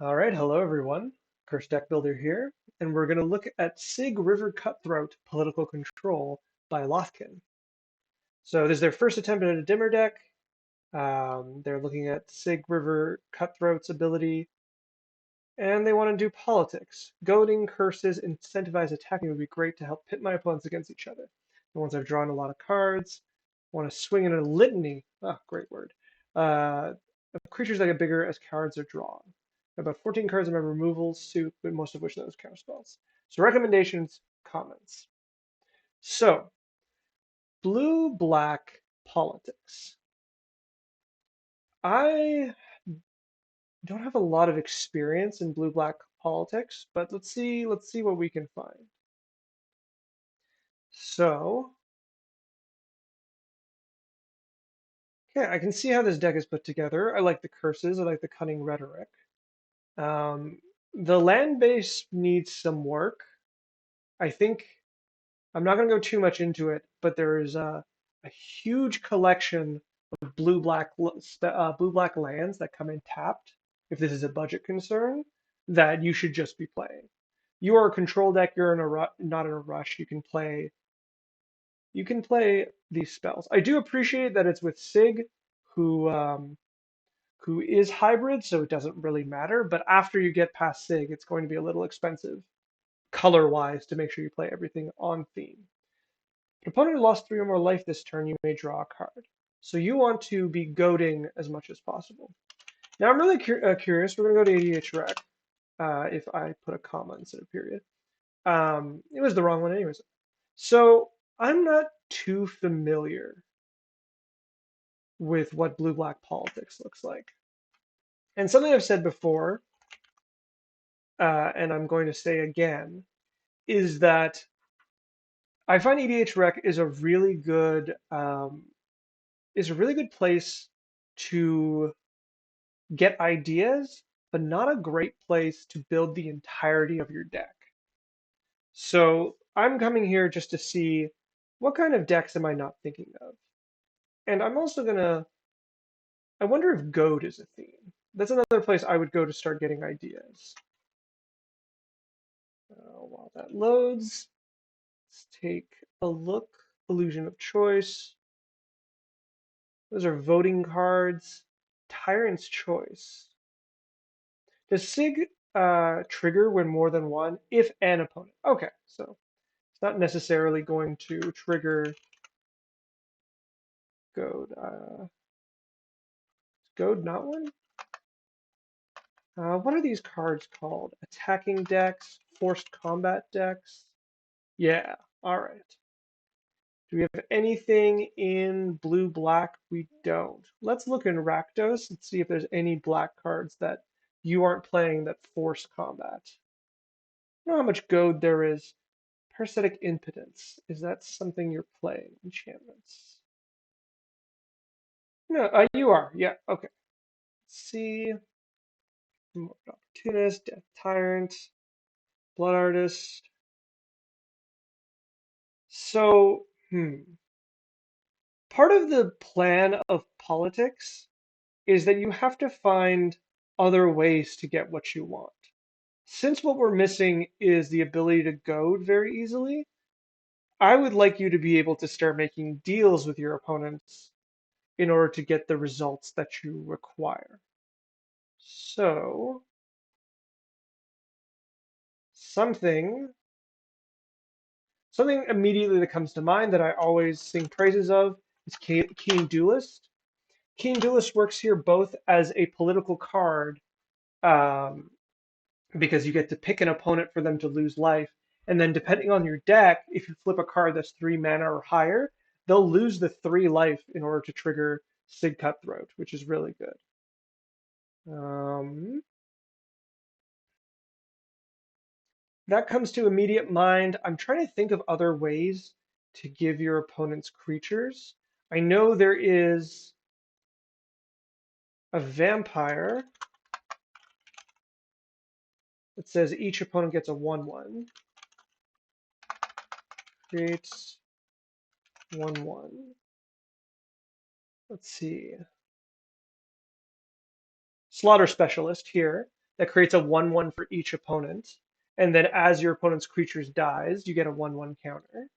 All right, hello everyone. Curse Deck Builder here, and we're going to look at Sygg River Cutthroat Political Control by Lothkin. So this is their first attempt at a dimmer deck. They're looking at Sygg River Cutthroat's ability, and they want to do politics. Goading, curses, incentivize attacking would be great to help pit my opponents against each other. And once I've drawn a lot of cards, I want to swing in a litany. Ah, great word. Of creatures that get bigger as cards are drawn. About 14 cards in my removal suit, but most of which are those counter spells. So recommendations, comments. So blue-black politics. I don't have a lot of experience in blue-black politics, but let's see what we can find. So, okay, I can see how this deck is put together. I like the curses. I like the cunning rhetoric. Um, the land base needs some work. I think I'm not going to go too much into it, but there is a huge collection of blue-black lands that come in tapped. If this is a budget concern, that you should just be playing. You are a control deck. You're in not in a rush. You can play these spells. I do appreciate that it's with Sygg, who who is hybrid, so it doesn't really matter. But after you get past Sygg, it's going to be a little expensive color-wise to make sure you play everything on theme. If an opponent lost 3 or more life this turn, you may draw a card. So you want to be goading as much as possible. Now I'm really curious. We're going to go to EDH rec if I put a comma instead of period. It was the wrong one anyways. So I'm not too familiar with what blue-black politics looks like. And something I've said before, and I'm going to say again, is that I find EDH Rec is a really good place to get ideas, but not a great place to build the entirety of your deck. So I'm coming here just to see what kind of decks am I not thinking of. And I'm also gonna, I wonder if Goad is a theme. That's another place I would go to start getting ideas. While that loads, let's take a look. Illusion of Choice. Those are voting cards. Tyrant's Choice. Does Sig trigger when more than one, if an opponent? Okay, so it's not necessarily going to trigger Goad. Goad not one? What are these cards called? Attacking decks? Forced combat decks? Yeah, alright. Do we have anything in blue-black? We don't. Let's look in Rakdos and see if there's any black cards that you aren't playing that force combat. I don't know how much goad there is. Parasitic Impotence. Is that something you're playing? Enchantments. No, you are. Yeah, okay. Let's see. More Opportunist, Death Tyrant, Blood Artist. So, part of the plan of politics is that you have to find other ways to get what you want. Since what we're missing is the ability to goad very easily, I would like you to be able to start making deals with your opponents in order to get the results that you require. So, something something immediately that comes to mind that I always sing praises of is Keen Duelist. Keen Duelist works here both as a political card, um, because you get to pick an opponent for them to lose life, and then depending on your deck, if you flip a card that's 3 mana or higher, they'll lose the 3 life in order to trigger Sig Cutthroat, which is really good. That comes to immediate mind. I'm trying to think of other ways to give your opponents creatures. I know there is a vampire that says each opponent gets a 1/1. Creates 1/1. Let's see. Slaughter Specialist here. that creates a 1/1 for each opponent. And then as your opponent's creatures dies, you get a 1/1 counter.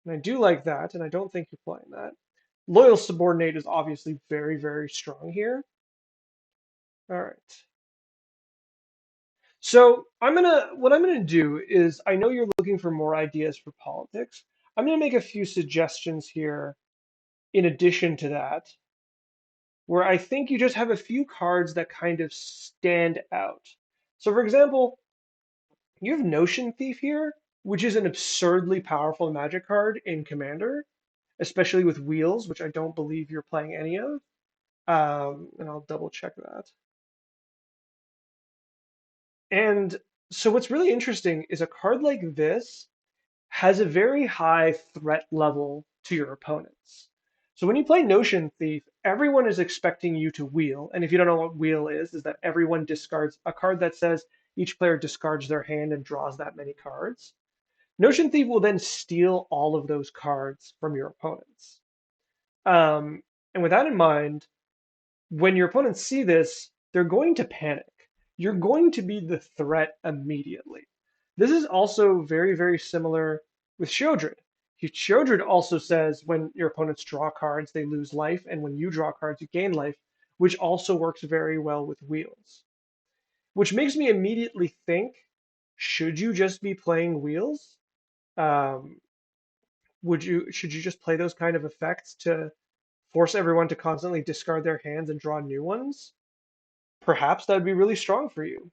And I do like that, and I don't think you're playing that. Loyal Subordinate is obviously very, very strong here. All right. So what I'm gonna do is I know you're looking for more ideas for politics. I'm gonna make a few suggestions here in addition to that, where I think you just have a few cards that kind of stand out. So for example, you have Notion Thief here, which is an absurdly powerful magic card in Commander, especially with wheels, which I don't believe you're playing any of. And I'll double check that. And so what's really interesting is a card like this has a very high threat level to your opponents. So when you play Notion Thief, everyone is expecting you to wheel. And if you don't know what wheel is that everyone discards a card that says each player discards their hand and draws that many cards. Notion Thief will then steal all of those cards from your opponents. And with that in mind, when your opponents see this, they're going to panic. You're going to be the threat immediately. This is also very, very similar with Sheodred. Sheodred also says when your opponents draw cards, they lose life, and when you draw cards, you gain life, which also works very well with wheels. Which makes me immediately think, should you just be playing wheels? Um, should you just play those kind of effects to force everyone to constantly discard their hands and draw new ones? Perhaps that would be really strong for you.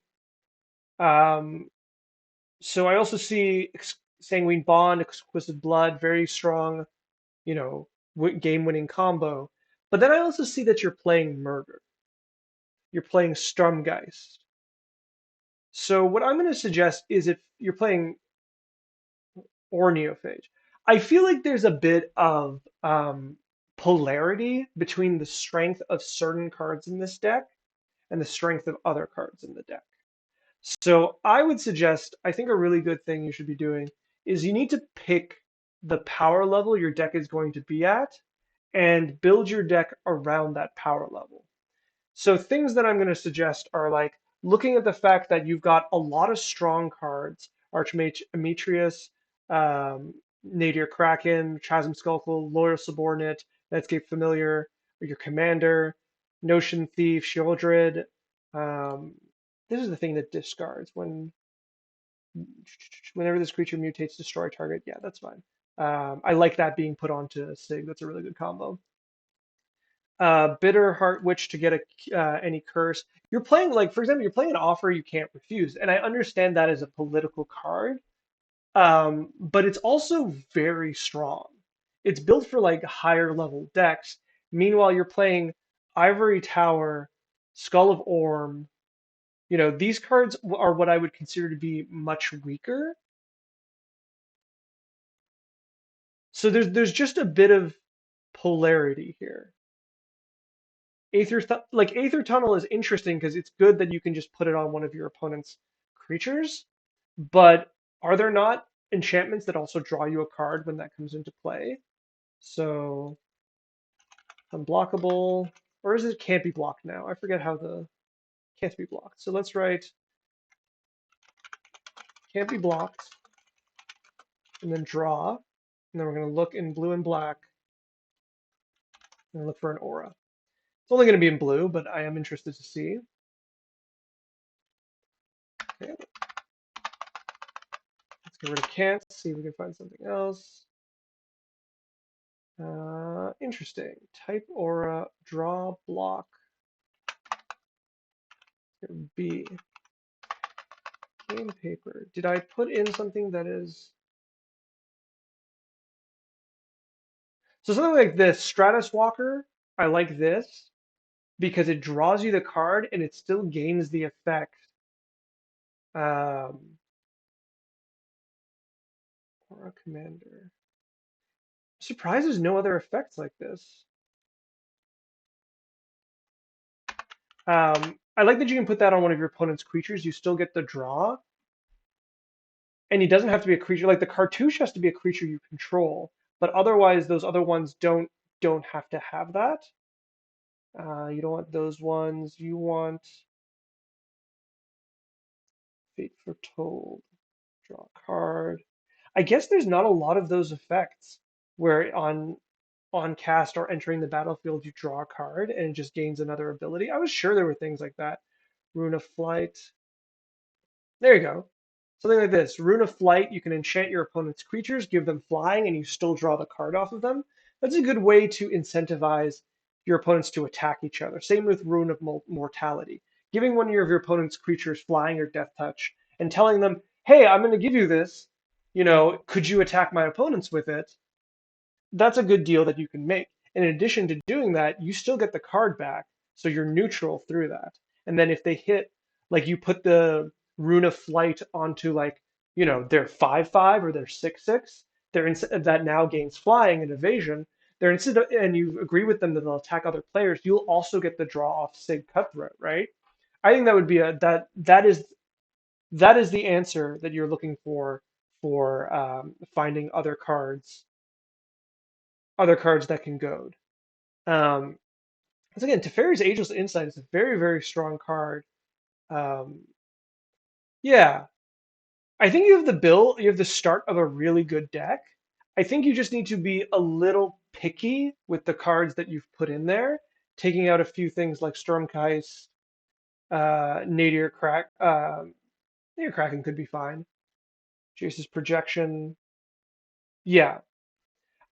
Um, so I also see Sanguine Bond, Exquisite Blood, very strong, you know, game-winning combo. But then I also see that you're playing Murder. You're playing Strumgeist. So what I'm going to suggest is if you're playing or Neophage, I feel like there's a bit of polarity between the strength of certain cards in this deck and the strength of other cards in the deck. So I would suggest, I think a really good thing you should be doing is you need to pick the power level your deck is going to be at and build your deck around that power level. So things that I'm going to suggest are like looking at the fact that you've got a lot of strong cards, Archmage Ametrius, Nadir Kraken, Chasm Skullful, Loyal Subordinate, Netscape Familiar, or your Commander, Notion Thief, Sheoldred. Um, this is the thing that discards whenever this creature mutates, destroy target. Yeah, that's fine. I like that being put onto Sygg. That's a really good combo. Bitter Heart Witch to get any curse. You're playing like, for example, you're playing an offer you can't refuse, and I understand that as a political card, but it's also very strong. It's built for like higher level decks. Meanwhile, you're playing Ivory Tower, Skull of Orm. You know, these cards are what I would consider to be much weaker. So there's just a bit of polarity here. Aether Tunnel is interesting because it's good that you can just put it on one of your opponent's creatures, but are there not enchantments that also draw you a card when that comes into play? So unblockable, or is it can't be blocked now? I forget how the can't be blocked. So let's write can't be blocked and then draw. And then we're going to look in blue and black and look for an aura. It's only going to be in blue, but I am interested to see. Okay. Let's get rid of can't, see if we can find something else. Interesting. Type aura, draw, block. B. Game paper. Did I put in something that is... So something like this, Stratus Walker, I like this because it draws you the card and it still gains the effect. Aura Commander. I'm surprised there's no other effects like this. I like that you can put that on one of your opponent's creatures. You still get the draw. And he doesn't have to be a creature. Like the cartouche has to be a creature you control. But otherwise, those other ones don't have to have that. You don't want those ones. You want Fate Foretold. Draw a card. I guess there's not a lot of those effects where on cast or entering the battlefield you draw a card and it just gains another ability. I was sure there were things like that. Rune of Flight. There you go. Something like this. Rune of Flight, you can enchant your opponent's creatures, give them flying, and you still draw the card off of them. That's a good way to incentivize your opponents to attack each other. Same with Rune of Mortality. Giving one of your opponent's creatures flying or death touch and telling them, hey, I'm going to give you this. Could you attack my opponents with it? That's a good deal that you can make. And in addition to doing that, you still get the card back, so you're neutral through that. And then if they hit, like you put the Rune of Flight onto their 5/5 or their 6/6, that now gains flying and evasion. They're instead of, and you agree with them that they'll attack other players, you'll also get the draw off Sygg Cutthroat, right? I think that would be that is the answer that you're looking for finding other cards that can goad. Um, once again, Teferi's Ageless Insight is a very, very strong card. Um, yeah, I think you have the start of a really good deck. I think you just need to be a little picky with the cards that you've put in there, taking out a few things like Stormgeist, Nadir Kraken could be fine. Jace's Projection. Yeah,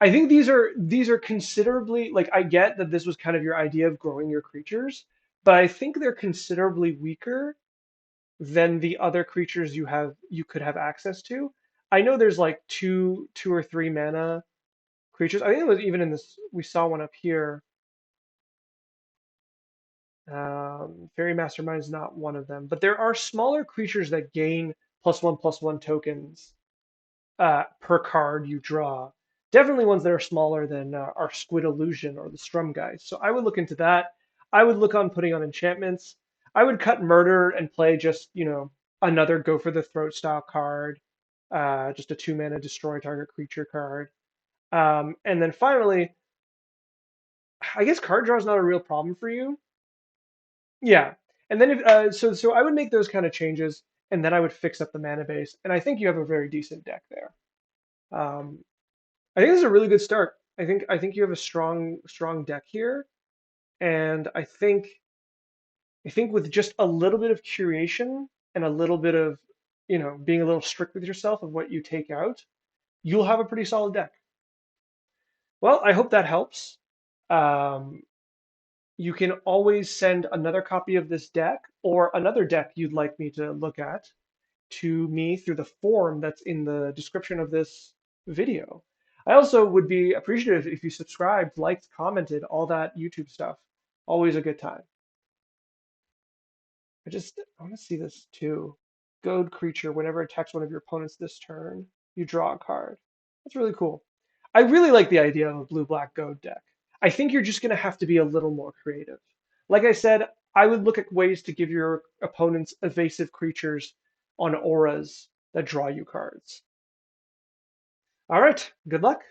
I think these are considerably like I get that this was kind of your idea of growing your creatures, but I think they're considerably weaker than the other creatures you could have access to. I know there's like two or three mana creatures. I think it was even in this we saw one up here. Fairy Mastermind is not one of them, but there are smaller creatures that gain +1/+1 tokens per card you draw. Definitely ones that are smaller than our Squid Illusion or the Strum guys. So I would look into that. I would look on putting on enchantments. I would cut Murder and play just, another Go for the Throat style card, just a 2 mana destroy target creature card. And then finally, I guess card draw is not a real problem for you. Yeah. And then so I would make those kind of changes, and then I would fix up the mana base, and I think you have a very decent deck there. Um, I think this is a really good start. I think you have a strong deck here, and I think with just a little bit of curation and a little bit of being a little strict with yourself of what you take out, you'll have a pretty solid deck. Well, I hope that helps. Um, you can always send another copy of this deck or another deck you'd like me to look at to me through the form that's in the description of this video. I also would be appreciative if you subscribed, liked, commented, all that YouTube stuff. Always a good time. I want to see this too. Goad creature, whenever it attacks one of your opponents this turn, you draw a card. That's really cool. I really like the idea of a blue-black goad deck. I think you're just going to have to be a little more creative. Like I said, I would look at ways to give your opponents evasive creatures on auras that draw you cards. All right, good luck.